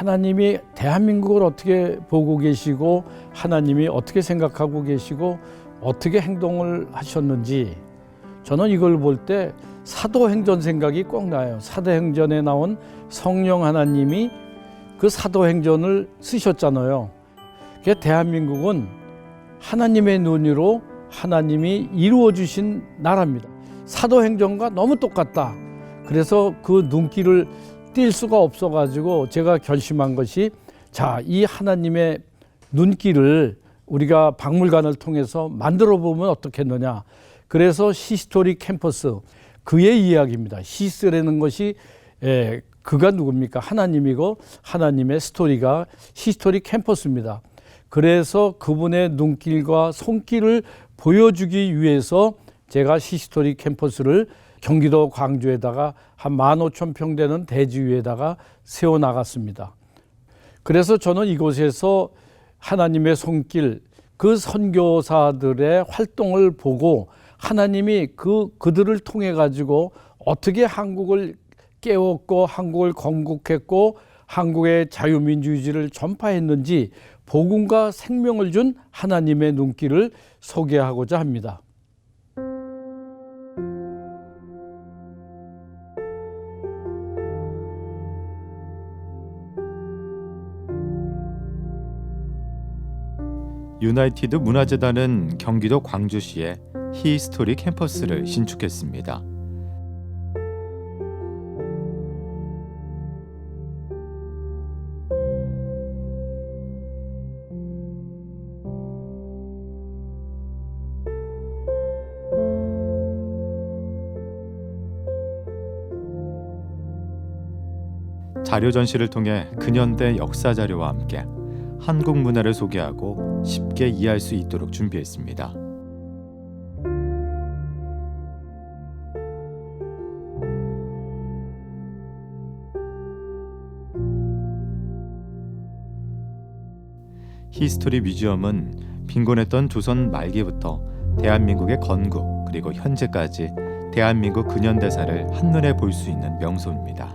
하나님이 대한민국을 어떻게 보고 계시고 하나님이 어떻게 생각하고 계시고 어떻게 행동을 하셨는지 저는 이걸 볼 때 사도행전 생각이 꼭 나요. 사도행전에 나온 성령 하나님이 그 사도행전을 쓰셨잖아요. 대한민국은 하나님의 눈으로 하나님이 이루어 주신 나라입니다. 사도행전과 너무 똑같다. 그래서 그 눈길을 뗄 수가 없어 가지고 제가 결심한 것이 이 하나님의 눈길을 우리가 박물관을 통해서 만들어 보면 어떻겠느냐. 그래서 히스토리 캠퍼스, 그의 이야기입니다. 히스라는 것이 그가 누굽니까? 하나님이고 하나님의 스토리가 히스토리 캠퍼스입니다. 그래서 그분의 눈길과 손길을 보여주기 위해서 제가 히스토리 캠퍼스를 경기도 광주에다가 한 15,000평 되는 대지 위에다가 세워나갔습니다. 그래서 저는 이곳에서 하나님의 손길, 그 선교사들의 활동을 보고 하나님이 그들을 통해 가지고 어떻게 한국을 깨웠고 한국을 건국했고 한국의 자유민주주의를 전파했는지 복음과 생명을 준 하나님의 눈길을 소개하고자 합니다. 유나이티드 문화재단은 경기도 광주시에 히스토리 캠퍼스를 신축했습니다. 자료 전시를 통해 근현대 역사 자료와 함께 한국 문화를 소개하고 쉽게 이해할 수 있도록 준비했습니다. 히스토리 뮤지엄은 빈곤했던 조선 말기부터 대한민국의 건국 그리고 현재까지 대한민국 근현대사를 한눈에 볼 수 있는 명소입니다.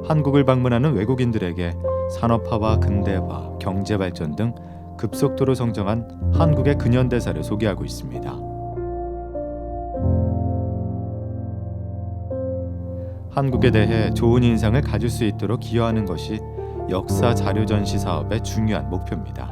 한국을 방문하는 외국인들에게 산업화와 근대화, 경제발전 등 급속도로 성장한 한국의 근현대사를 소개하고 있습니다. 한국에 대해 좋은 인상을 가질 수 있도록 기여하는 것이 역사 자료 전시 사업의 중요한 목표입니다.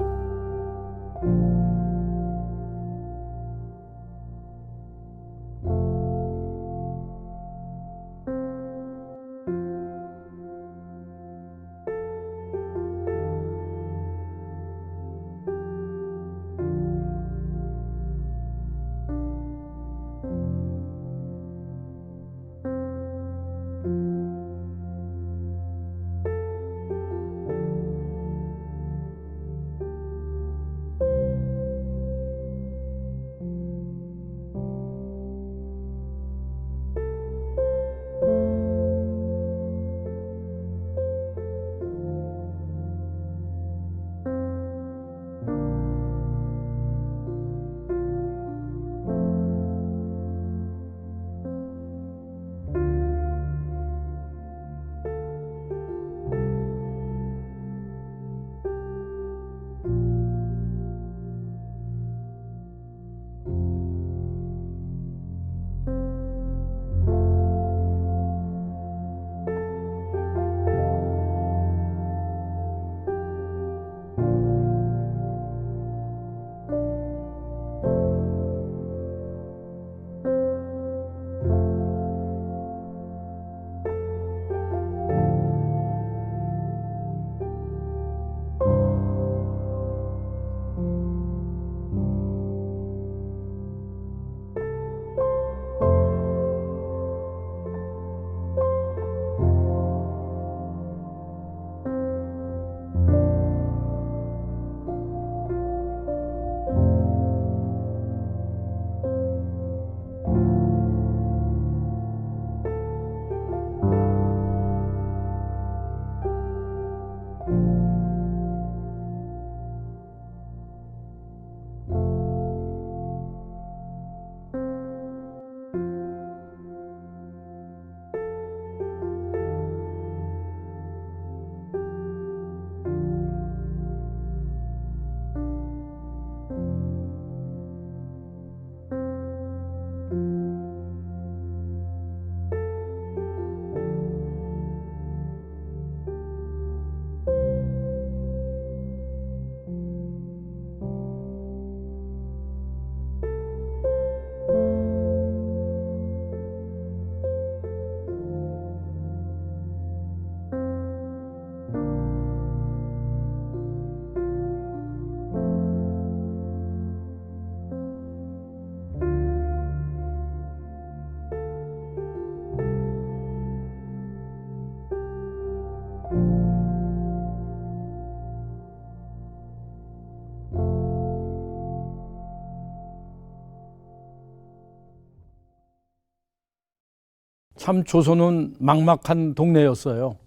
참 조선은 막막한 동네였어요.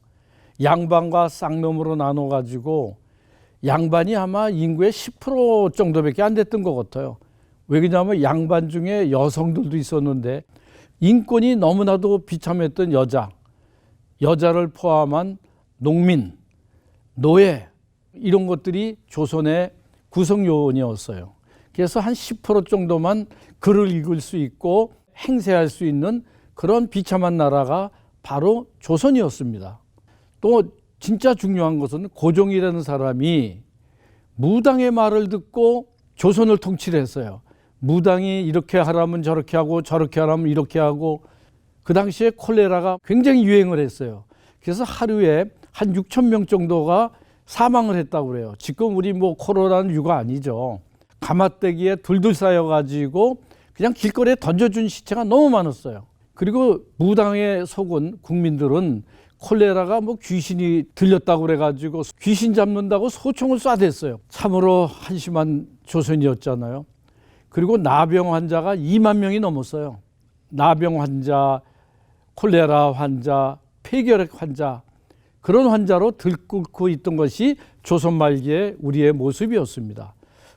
양반과 쌍놈으로 나눠가지고 양반이 아마 인구의 10% 정도밖에 안 됐던 것 같아요. 왜 그러냐면 양반 중에 여성들도 있었는데 인권이 너무나도 비참했던 여자를 포함한 농민, 노예 이런 것들이 조선의 구성 요원이었어요. 그래서 한 10% 정도만 글을 읽을 수 있고 행세할 수 있는 그런 비참한 나라가 바로 조선이었습니다. 또 진짜 중요한 것은 고종이라는 사람이 무당의 말을 듣고 조선을 통치를 했어요. 무당이 이렇게 하라면 저렇게 하고 저렇게 하라면 이렇게 하고 그 당시에 콜레라가 굉장히 유행을 했어요. 그래서 하루에 한 6천 명 정도가 사망을 했다고 그래요. 지금 우리 뭐 코로나는 유가 아니죠. 가마떼기에 둘둘 쌓여가지고 그냥 길거리에 던져준 시체가 너무 많았어요. 그리고 무당에 속은 국민들은 콜레라가 뭐 귀신이 들렸다고 그래가지고 귀신 잡는다고 소총을 쏴댔어요. 참으로 한심한 조선이었잖아요. 그리고 나병 환자가 2만 명이 넘었어요. 나병 환자, 콜레라 환자, 폐결핵 환자 그런 환자로 들끓고 있던 것이 조선 말기의 우리의 모습이었습니다.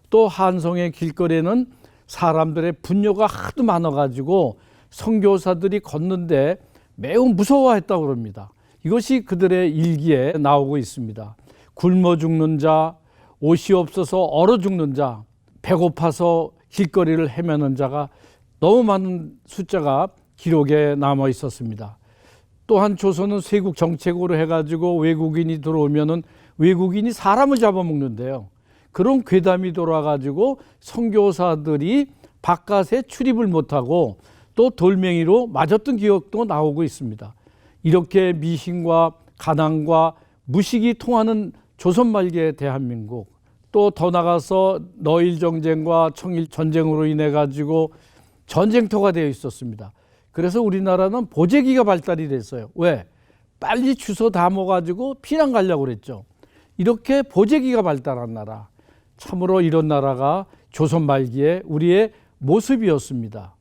또 한성의 길거리에는 사람들의 분뇨가 하도 많아가지고 선교사들이 걷는데 매우 무서워했다고 합니다. 이것이 그들의 일기에 나오고 있습니다. 굶어 죽는 자, 옷이 없어서 얼어 죽는 자, 배고파서 길거리를 헤매는 자가 너무 많은 숫자가 기록에 남아 있었습니다. 또한 조선은 쇄국 정책으로 해가지고 외국인이 들어오면은 외국인이 사람을 잡아먹는데요. 그런 괴담이 돌아가지고 선교사들이 바깥에 출입을 못하고 또 돌멩이로 맞았던 기억도 나오고 있습니다. 이렇게 미신과 가난과 무식이 통하는 조선 말기의 대한민국, 또 더 나가서 너일 정쟁과 청일 전쟁으로 인해 가지고 전쟁터가 되어 있었습니다. 그래서 우리나라는 보재기가 발달이 됐어요. 왜? 빨리 주워 담아가지고 피난 가려고 그랬죠. 이렇게 보재기가 발달한 나라, 참으로 이런 나라가 조선 말기에 우리의 모습이었습니다.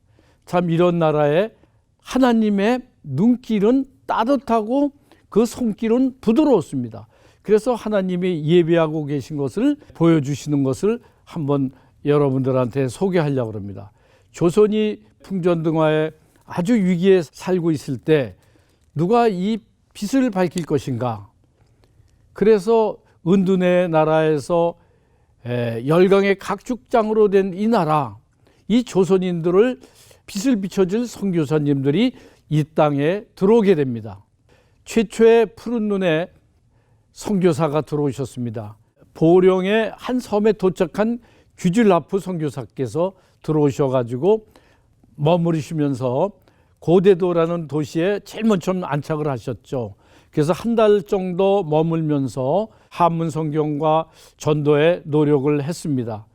참 이런 나라에 하나님의 눈길은 따뜻하고 그 손길은 부드러웠습니다. 그래서 하나님이 예배하고 계신 것을 보여주시는 것을 한번 여러분들한테 소개하려고 합니다. 조선이 풍전등화에 아주 위기에 살고 있을 때 누가 이 빛을 밝힐 것인가? 그래서 은둔의 나라에서 열강의 각축장으로 된 이 나라, 이 조선인들을 빛을 비춰줄 선교사님들이 이 땅에 들어오게 됩니다. 최초의 푸른 눈에 선교사가 들어오셨습니다. 보령의 한 섬에 도착한 규질라프 선교사께서 들어오셔가지고 머무르시면서 고대도라는 도시에 제일 먼저 안착을 하셨죠. 그래서 한 달 정도 머물면서 한문 성경과 전도에 노력을 했습니다.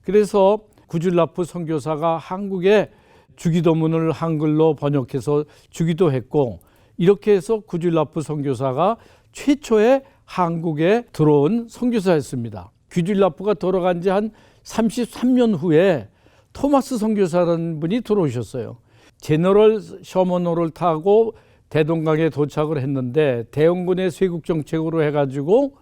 그래서 구질라프 선교사가 한국에 주기도문을 한글로 번역해서 주기도 했고, 이렇게 해서 구질라프 선교사가 최초의 한국에 들어온 선교사였습니다. 구질라프가 돌아간 지 한 33년 후에 토마스 선교사라는 분이 들어오셨어요. 제너럴 셔먼호를 타고 대동강에 도착을 했는데 대원군의 쇄국 정책으로 해가지고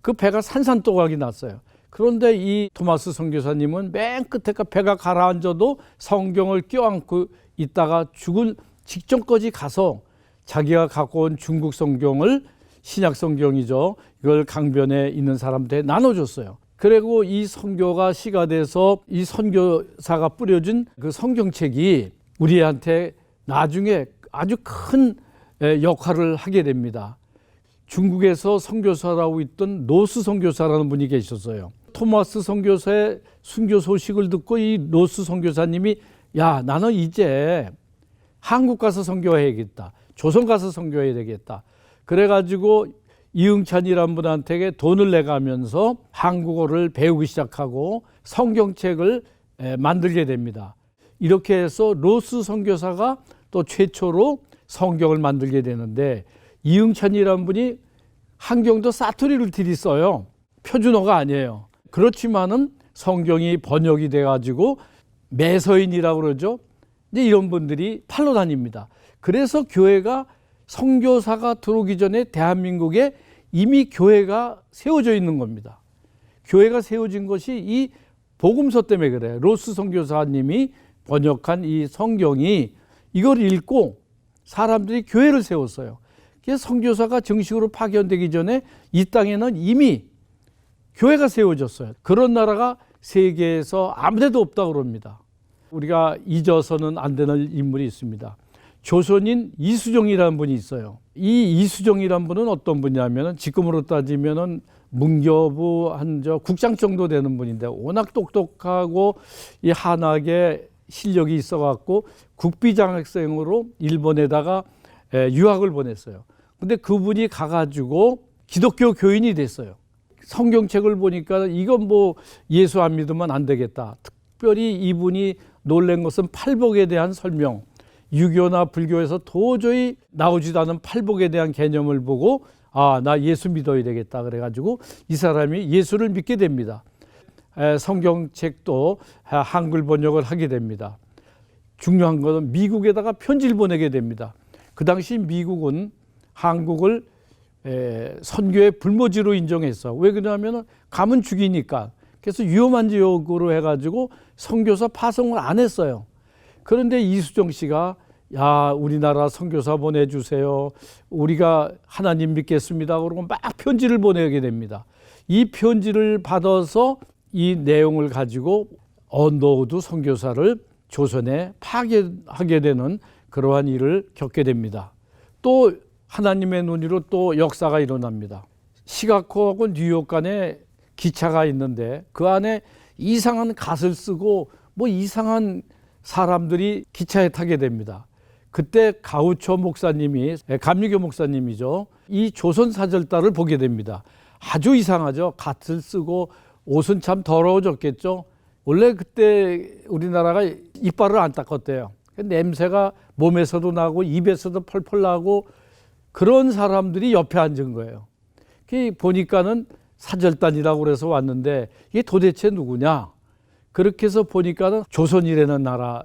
그 배가 산산토각이 났어요. 그런데 이 토마스 선교사님은 맨 끝에 배가 가라앉아도 성경을 껴안고 있다가 죽을 직전까지 가서 자기가 갖고 온 중국 성경을, 신약 성경이죠, 이걸 강변에 있는 사람들에 나눠줬어요. 그리고 이 선교가 시가 돼서 이 선교사가 뿌려준 그 성경책이 우리한테 나중에 아주 큰 역할을 하게 됩니다. 중국에서 선교사라고 있던 노스 선교사라는 분이 계셨어요. 토마스 선교사의 순교 소식을 듣고 이 노스 선교사님이 야, 나는 이제 한국 가서 선교해야겠다, 조선 가서 선교해야 되겠다. 그래가지고 이응찬이라는 분한테 돈을 내가면서 한국어를 배우기 시작하고 성경책을 만들게 됩니다. 이렇게 해서 로스 선교사가 또 최초로 성경을 만들게 되는데, 이응찬이라는 분이 한경도 사투리를 들이써요. 표준어가 아니에요. 그렇지만은 성경이 번역이 돼가지고 매서인이라고 그러죠. 이제 이런 분들이 팔로 다닙니다. 그래서 교회가 선교사가 들어오기 전에 대한민국에 이미 교회가 세워져 있는 겁니다. 교회가 세워진 것이 이 복음서 때문에 그래요. 로스 선교사님이 번역한 이 성경이 이걸 읽고 사람들이 교회를 세웠어요. 그래서 선교사가 정식으로 파견되기 전에 이 땅에는 이미 교회가 세워졌어요. 그런 나라가 세계에서 아무데도 없다고 그럽니다. 우리가 잊어서는 안 되는 인물이 있습니다. 조선인 이수종이라는 분이 있어요. 이 이수종이라는 분은 어떤 분이냐면 지금으로 따지면 문교부 한 국장 정도 되는 분인데 워낙 똑똑하고 이 한학에 실력이 있어갖고 국비장학생으로 일본에다가 유학을 보냈어요. 근데 그분이 가가지고 기독교 교인이 됐어요. 성경책을 보니까 이건 뭐 예수 안 믿으면 안 되겠다. 특별히 이분이 놀란 것은 팔복에 대한 설명, 유교나 불교에서 도저히 나오지도 않은 팔복에 대한 개념을 보고 아, 나 예수 믿어야 되겠다 그래가지고 이 사람이 예수를 믿게 됩니다. 성경책도 한글 번역을 하게 됩니다. 중요한 것은 미국에다가 편지를 보내게 됩니다. 그 당시 미국은 한국을 선교의 불모지로 인정했어. 왜 그러냐면 가면 죽이니까. 그래서 위험한 지역으로 해가지고 선교사 파송을 안 했어요. 그런데 이수종 씨가 야, 우리나라 선교사 보내주세요. 우리가 하나님 믿겠습니다. 그러고 막 편지를 보내게 됩니다. 이 편지를 받아서 이 내용을 가지고 언더우드 선교사를 조선에 파견하게 되는 그러한 일을 겪게 됩니다. 또 하나님의 논의로 또 역사가 일어납니다. 시카고하고 뉴욕 간에 기차가 있는데 그 안에 이상한 갓을 쓰고 뭐 이상한 사람들이 기차에 타게 됩니다. 그때 가우초 목사님이, 감리교 목사님이죠. 이 조선 사절단을 보게 됩니다. 아주 이상하죠. 갓을 쓰고 옷은 참 더러워졌겠죠. 원래 그때 우리나라가 이빨을 안 닦았대요. 냄새가 몸에서도 나고 입에서도 펄펄 나고 그런 사람들이 옆에 앉은 거예요. 보니까는 사절단이라고 그래서 왔는데 이게 도대체 누구냐? 그렇게 해서 보니까는 조선이라는 나라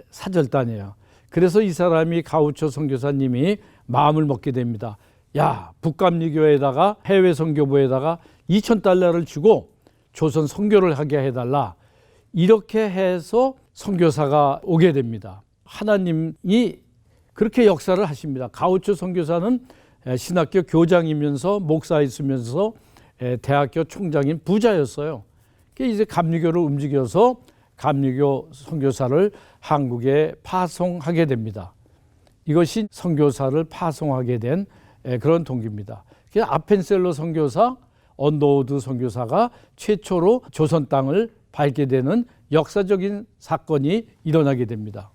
사절단이에요. 그래서 이 사람이 가우초 선교사님이 마음을 먹게 됩니다. 야, 북감리교에다가 해외 선교부에다가 2,000달러를 주고 조선 선교를 하게 해달라. 이렇게 해서 선교사가 오게 됩니다. 하나님이 그렇게 역사를 하십니다. 가우초 선교사는 신학교 교장이면서 목사였으면서 대학교 총장인 부자였어요. 이제 감리교를 움직여서 감리교 선교사를 한국에 파송하게 됩니다. 이것이 선교사를 파송하게 된 그런 동기입니다. 아펜셀러 선교사, 언더우드 선교사가 최초로 조선 땅을 밟게 되는 역사적인 사건이 일어나게 됩니다.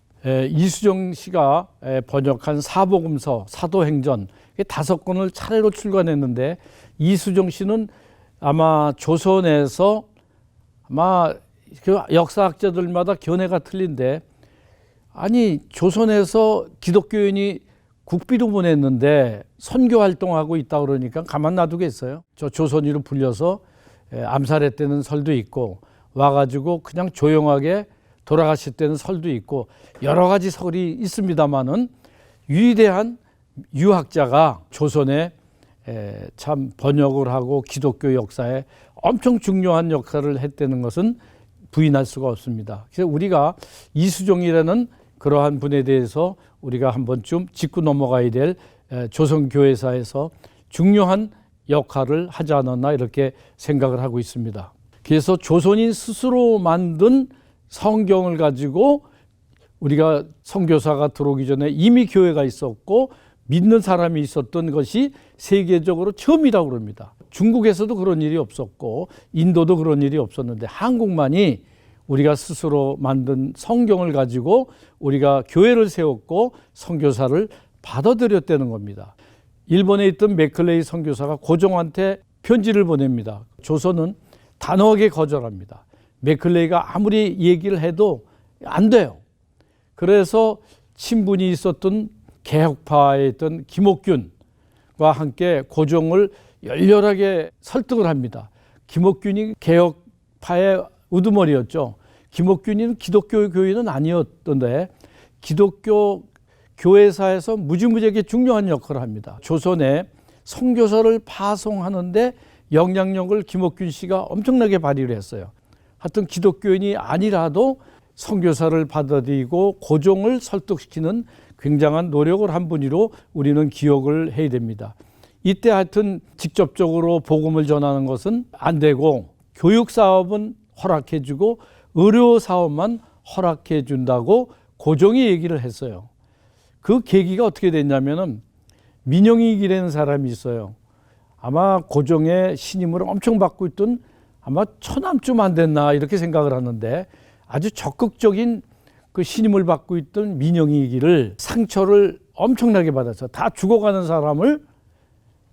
이수종 씨가 번역한 사복음서, 사도행전 5권을 차례로 출간했는데 이수종 씨는 아마 조선에서 아마 그 역사학자들마다 견해가 틀린데 아니 조선에서 기독교인이 국비도 보냈는데 선교 활동하고 있다 그러니까 가만 놔두겠어요. 저 조선인으로 불려서 암살했다는 설도 있고 와가지고 그냥 조용하게 돌아가실 때는 설도 있고 여러 가지 설이 있습니다만은 위대한 유학자가 조선에 참 번역을 하고 기독교 역사에 엄청 중요한 역할을 했다는 것은 부인할 수가 없습니다. 그래서 우리가 이수종이라는 그러한 분에 대해서 우리가 한 번쯤 짚고 넘어가야 될 조선교회사에서 중요한 역할을 하지 않았나 이렇게 생각을 하고 있습니다. 그래서 조선인 스스로 만든 성경을 가지고 우리가 선교사가 들어오기 전에 이미 교회가 있었고 믿는 사람이 있었던 것이 세계적으로 처음이라고 그럽니다. 중국에서도 그런 일이 없었고 인도도 그런 일이 없었는데 한국만이 우리가 스스로 만든 성경을 가지고 우리가 교회를 세웠고 선교사를 받아들였다는 겁니다. 일본에 있던 맥클레이 선교사가 고종한테 편지를 보냅니다. 조선은 단호하게 거절합니다. 맥클레이가 아무리 얘기를 해도 안 돼요. 그래서 친분이 있었던 개혁파에 있던 김옥균과 함께 고종을 열렬하게 설득을 합니다. 김옥균이 개혁파의 우두머리였죠. 김옥균이는 기독교 교인은 아니었던데 기독교 교회사에서 무지무지하게 중요한 역할을 합니다. 조선에 선교사를 파송하는데 영향력을 김옥균 씨가 엄청나게 발휘를 했어요. 하여튼 기독교인이 아니라도 선교사를 받아들이고 고종을 설득시키는 굉장한 노력을 한 분이로 우리는 기억을 해야 됩니다. 이때 하여튼 직접적으로 복음을 전하는 것은 안 되고 교육 사업은 허락해 주고 의료 사업만 허락해 준다고 고종이 얘기를 했어요. 그 계기가 어떻게 됐냐면은 민영익이라는 사람이 있어요. 아마 고종의 신임을 엄청 받고 있던 아마 처남쯤 안 됐나 이렇게 생각을 하는데 아주 적극적인 그 신임을 받고 있던 민영익이를 상처를 엄청나게 받았어. 다 죽어가는 사람을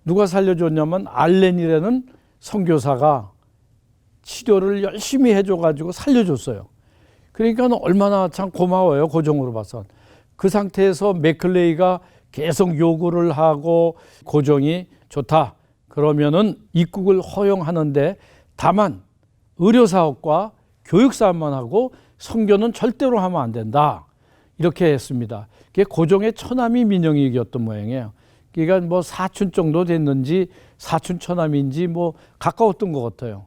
누가 살려줬냐면 알렌이라는 선교사가 치료를 열심히 해줘가지고 살려줬어요. 그러니까 얼마나 참 고마워요, 고종으로 봐서. 그 상태에서 맥클레이가 계속 요구를 하고 고종이 좋다. 그러면은 입국을 허용하는데 다만 의료사업과 교육사업만 하고 선교는 절대로 하면 안 된다. 이렇게 했습니다. 그게 고종의 처남이 민영익이었던 모양이에요. 그러니까 뭐 사촌 정도 됐는지 사촌 처남인지 뭐 가까웠던 것 같아요.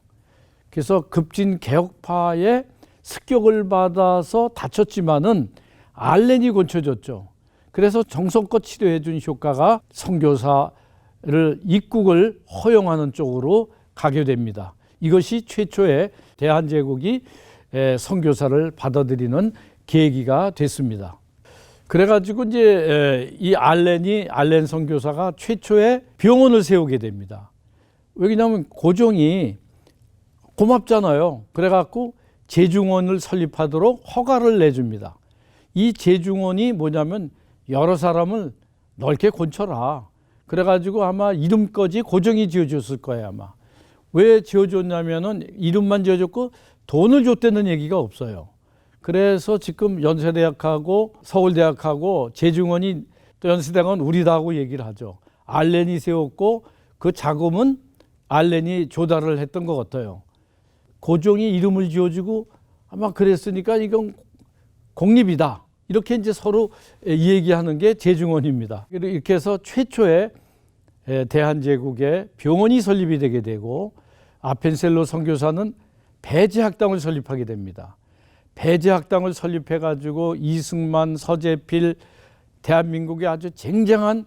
그래서 급진 개혁파의 습격을 받아서 다쳤지만은 알렌이 고쳐줬죠. 그래서 정성껏 치료해 준 효과가 선교사를 입국을 허용하는 쪽으로 가게 됩니다. 이것이 최초의 대한제국이 선교사를 받아들이는 계기가 됐습니다. 그래가지고 이제 이 알렌 선교사가 최초의 병원을 세우게 됩니다. 왜냐하면 고종이 고맙잖아요. 그래갖고 제중원을 설립하도록 허가를 내줍니다. 이 제중원이 뭐냐면 여러 사람을 넓게 권쳐라. 그래가지고 아마 이름까지 고종이 지어줬을 거예요, 아마. 왜 지어줬냐면은 이름만 지어줬고 돈을 줬다는 얘기가 없어요. 그래서 지금 연세대학하고 서울대학하고 제중원이 또 연세대학은 우리다고 얘기를 하죠. 알렌이 세웠고 그 자금은 알렌이 조달을 했던 것 같아요. 고종이 이름을 지어주고 아마 그랬으니까 이건 공립이다. 이렇게 이제 서로 얘기하는 게 제중원입니다. 이렇게 해서 최초의 대한제국의 병원이 설립이 되게 되고 아펜셀로 선교사는 배제학당을 설립하게 됩니다. 배제학당을 설립해가지고 이승만, 서재필, 대한민국의 아주 쟁쟁한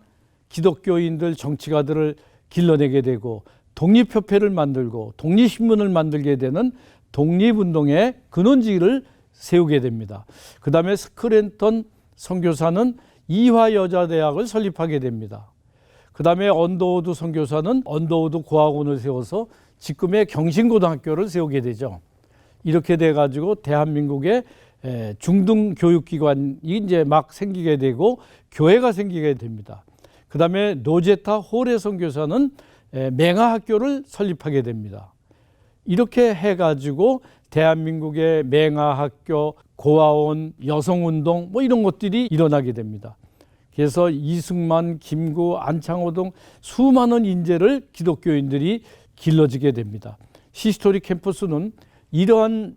기독교인들, 정치가들을 길러내게 되고 독립협회를 만들고 독립신문을 만들게 되는 독립운동의 근원지를 세우게 됩니다. 그 다음에 스크랜턴 선교사는 이화여자대학을 설립하게 됩니다. 그 다음에 언더우드 선교사는 언더우드 고학원을 세워서 지금의 경신고등학교를 세우게 되죠. 이렇게 돼가지고 대한민국의 중등 교육기관이 이제 막 생기게 되고 교회가 생기게 됩니다. 그 다음에 노제타 호레 선교사는 맹아학교를 설립하게 됩니다. 이렇게 해가지고 대한민국의 맹아학교, 고아원, 여성운동 뭐 이런 것들이 일어나게 됩니다. 그래서 이승만, 김구, 안창호 등 수많은 인재를 기독교인들이 길러지게 됩니다. 히스토리 캠퍼스는 이러한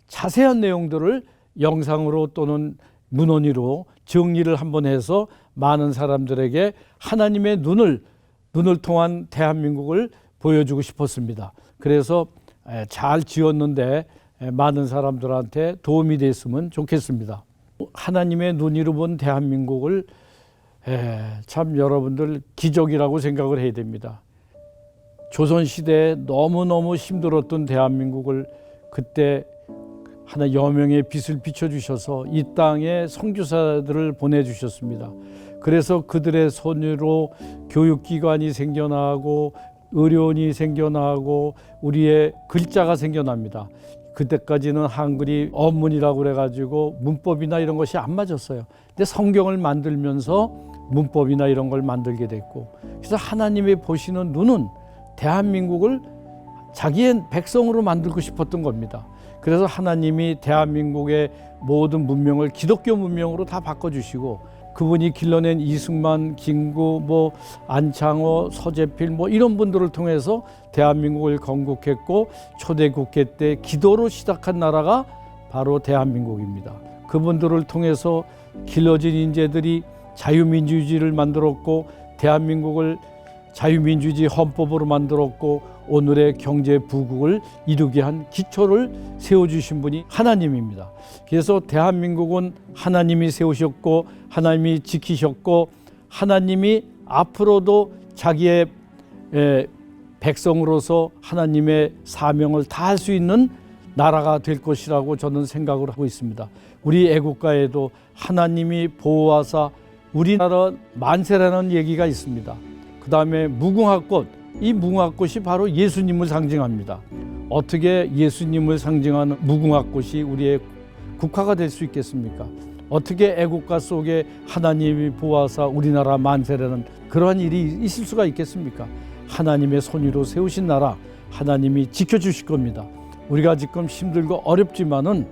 자세한 내용들을 영상으로 또는 문헌위로 정리를 한번 해서 많은 사람들에게 하나님의 눈을 통한 대한민국을 보여주고 싶었습니다. 그래서 잘 지었는데 많은 사람들한테 도움이 됐으면 좋겠습니다. 하나님의 눈으로 본 대한민국을 참 여러분들 기적이라고 생각을 해야 됩니다. 조선시대에 너무너무 힘들었던 대한민국을 그때 하나 여명의 빛을 비춰주셔서 이 땅에 선교사들을 보내주셨습니다. 그래서 그들의 손으로 교육기관이 생겨나고 의료원이 생겨나고 우리의 글자가 생겨납니다. 그때까지는 한글이 언문이라고 그래가지고 문법이나 이런 것이 안 맞았어요. 근데 성경을 만들면서 문법이나 이런 걸 만들게 됐고, 그래서 하나님이 보시는 눈은 대한민국을 자기의 백성으로 만들고 싶었던 겁니다. 그래서 하나님이 대한민국의 모든 문명을 기독교 문명으로 다 바꿔주시고, 그분이 길러낸 이승만, 김구, 뭐 안창호, 서재필 뭐 이런 분들을 통해서 대한민국을 건국했고, 초대 국회 때 기도로 시작한 나라가 바로 대한민국입니다. 그분들을 통해서 길러진 인재들이 자유민주주의를 만들었고 대한민국을 자유민주주의 헌법으로 만들었고 오늘의 경제 부국을 이루게 한 기초를 세워주신 분이 하나님입니다. 그래서 대한민국은 하나님이 세우셨고 하나님이 지키셨고 하나님이 앞으로도 자기의 백성으로서 하나님의 사명을 다할 수 있는 나라가 될 것이라고 저는 생각을 하고 있습니다. 우리 애국가에도 하나님이 보호하사 우리나라 만세라는 얘기가 있습니다. 그 다음에 무궁화꽃, 이 무궁화꽃이 바로 예수님을 상징합니다. 어떻게 예수님을 상징하는 무궁화꽃이 우리의 국화가 될 수 있겠습니까? 어떻게 애국가 속에 하나님이 보호하사 우리나라 만세라는 그러한 일이 있을 수가 있겠습니까? 하나님의 손위로 세우신 나라, 하나님이 지켜주실 겁니다. 우리가 지금 힘들고 어렵지만은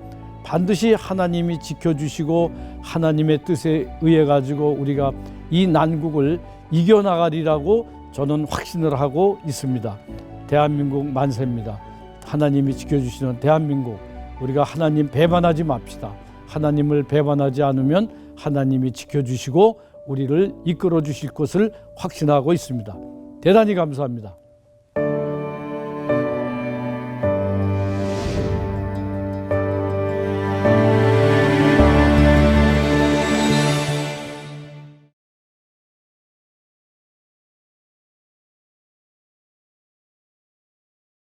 반드시 하나님이 지켜주시고 하나님의 뜻에 의해 가지고 우리가 이 난국을 이겨나가리라고 저는 확신을 하고 있습니다. 대한민국 만세입니다. 하나님이 지켜주시는 대한민국, 우리가 하나님 배반하지 맙시다. 하나님을 배반하지 않으면 하나님이 지켜주시고 우리를 이끌어 주실 것을 확신하고 있습니다. 대단히 감사합니다.